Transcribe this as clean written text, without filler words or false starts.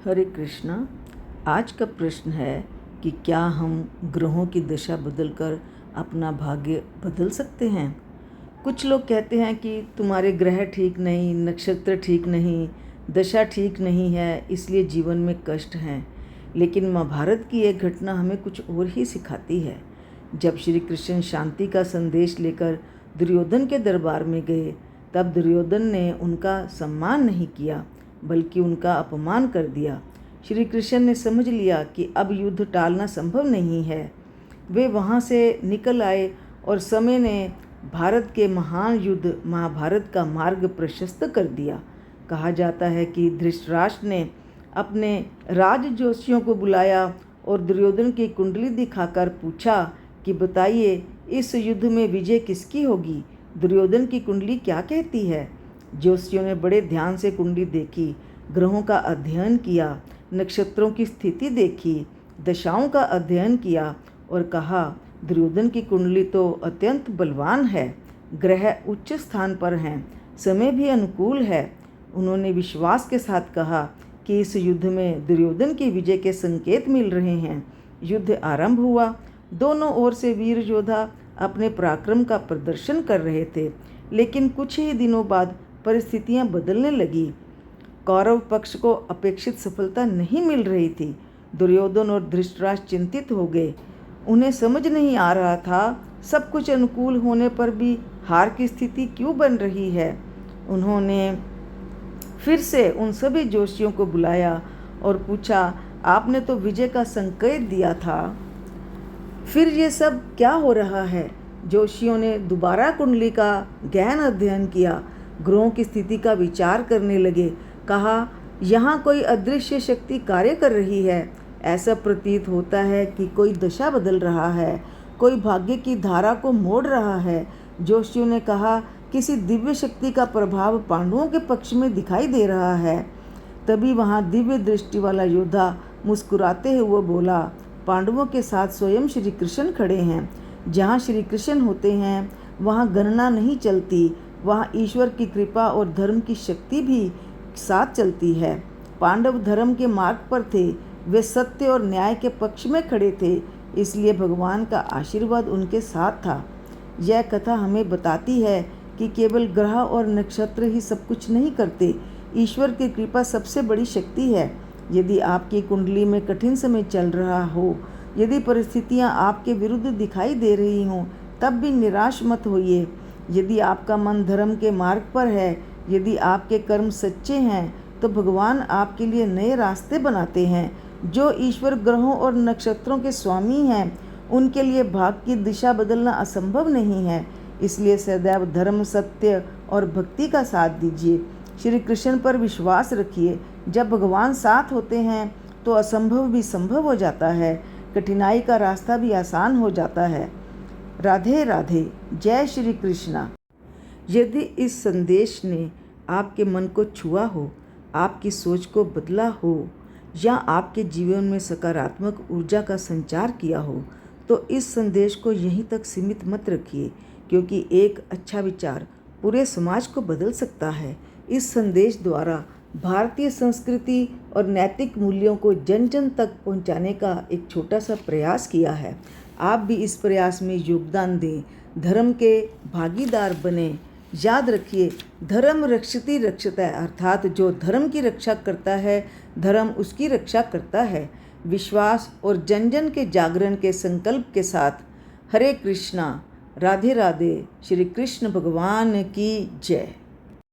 हरे कृष्णा। आज का प्रश्न है कि क्या हम ग्रहों की दशा बदलकर अपना भाग्य बदल सकते हैं। कुछ लोग कहते हैं कि तुम्हारे ग्रह ठीक नहीं, नक्षत्र ठीक नहीं, दशा ठीक नहीं है, इसलिए जीवन में कष्ट हैं। लेकिन महाभारत की एक घटना हमें कुछ और ही सिखाती है। जब श्री कृष्ण शांति का संदेश लेकर दुर्योधन के दरबार में गए, तब दुर्योधन ने उनका सम्मान नहीं किया बल्कि उनका अपमान कर दिया। श्री कृष्ण ने समझ लिया कि अब युद्ध टालना संभव नहीं है। वे वहाँ से निकल आए और समय ने भारत के महान युद्ध महाभारत का मार्ग प्रशस्त कर दिया। कहा जाता है कि धृतराष्ट्र ने अपने राजजोशियों को बुलाया और दुर्योधन की कुंडली दिखाकर पूछा कि बताइए, इस युद्ध में विजय किसकी होगी। दुर्योधन की कुंडली क्या कहती है। ज्योतिषियों ने बड़े ध्यान से कुंडली देखी, ग्रहों का अध्ययन किया, नक्षत्रों की स्थिति देखी, दशाओं का अध्ययन किया और कहा, दुर्योधन की कुंडली तो अत्यंत बलवान है, ग्रह उच्च स्थान पर हैं, समय भी अनुकूल है। उन्होंने विश्वास के साथ कहा कि इस युद्ध में दुर्योधन की विजय के संकेत मिल रहे हैं। युद्ध आरंभ हुआ। दोनों ओर से वीर योद्धा अपने पराक्रम का प्रदर्शन कर रहे थे, लेकिन कुछ ही दिनों बाद परिस्थितियां बदलने लगी। कौरव पक्ष को अपेक्षित सफलता नहीं मिल रही थी। दुर्योधन और धृतराष्ट्र चिंतित हो गए। उन्हें समझ नहीं आ रहा था, सब कुछ अनुकूल होने पर भी हार की स्थिति क्यों बन रही है। उन्होंने फिर से उन सभी जोशियों को बुलाया और पूछा, आपने तो विजय का संकेत दिया था, फिर ये सब क्या हो रहा है। जोशियों ने दोबारा कुंडली का गहन अध्ययन किया, ग्रहों की स्थिति का विचार करने लगे। कहा, यहाँ कोई अदृश्य शक्ति कार्य कर रही है। ऐसा प्रतीत होता है कि कोई दशा बदल रहा है, कोई भाग्य की धारा को मोड़ रहा है। जोशियों ने कहा, किसी दिव्य शक्ति का प्रभाव पांडवों के पक्ष में दिखाई दे रहा है। तभी वहाँ दिव्य दृष्टि वाला योद्धा मुस्कुराते हुए बोला, पांडवों के साथ स्वयं श्री कृष्ण खड़े हैं। जहाँ श्री कृष्ण होते हैं वहाँ गणना नहीं चलती, वहाँ ईश्वर की कृपा और धर्म की शक्ति भी साथ चलती है। पांडव धर्म के मार्ग पर थे, वे सत्य और न्याय के पक्ष में खड़े थे, इसलिए भगवान का आशीर्वाद उनके साथ था। यह कथा हमें बताती है कि केवल ग्रह और नक्षत्र ही सब कुछ नहीं करते, ईश्वर की कृपा सबसे बड़ी शक्ति है। यदि आपकी कुंडली में कठिन समय चल रहा हो, यदि परिस्थितियां आपके विरुद्ध दिखाई दे रही हों, तब भी निराश मत होइए। यदि आपका मन धर्म के मार्ग पर है, यदि आपके कर्म सच्चे हैं, तो भगवान आपके लिए नए रास्ते बनाते हैं। जो ईश्वर ग्रहों और नक्षत्रों के स्वामी हैं, उनके लिए भाग्य की दिशा बदलना असंभव नहीं है। इसलिए सदैव धर्म, सत्य और भक्ति का साथ दीजिए। श्री कृष्ण पर विश्वास रखिए। जब भगवान साथ होते हैं तो असंभव भी संभव हो जाता है, कठिनाई का रास्ता भी आसान हो जाता है। राधे राधे। जय श्री कृष्णा। यदि इस संदेश ने आपके मन को छुआ हो, आपकी सोच को बदला हो या आपके जीवन में सकारात्मक ऊर्जा का संचार किया हो, तो इस संदेश को यहीं तक सीमित मत रखिए, क्योंकि एक अच्छा विचार पूरे समाज को बदल सकता है। इस संदेश द्वारा भारतीय संस्कृति और नैतिक मूल्यों को जन जन तक पहुंचाने का एक छोटा सा प्रयास किया है। आप भी इस प्रयास में योगदान दें, धर्म के भागीदार बने। याद रखिए, धर्म रक्षति रक्षता है, अर्थात जो धर्म की रक्षा करता है, धर्म उसकी रक्षा करता है। विश्वास और जन जन के जागरण के संकल्प के साथ हरे कृष्णा। राधे राधे। श्री कृष्ण भगवान की जय।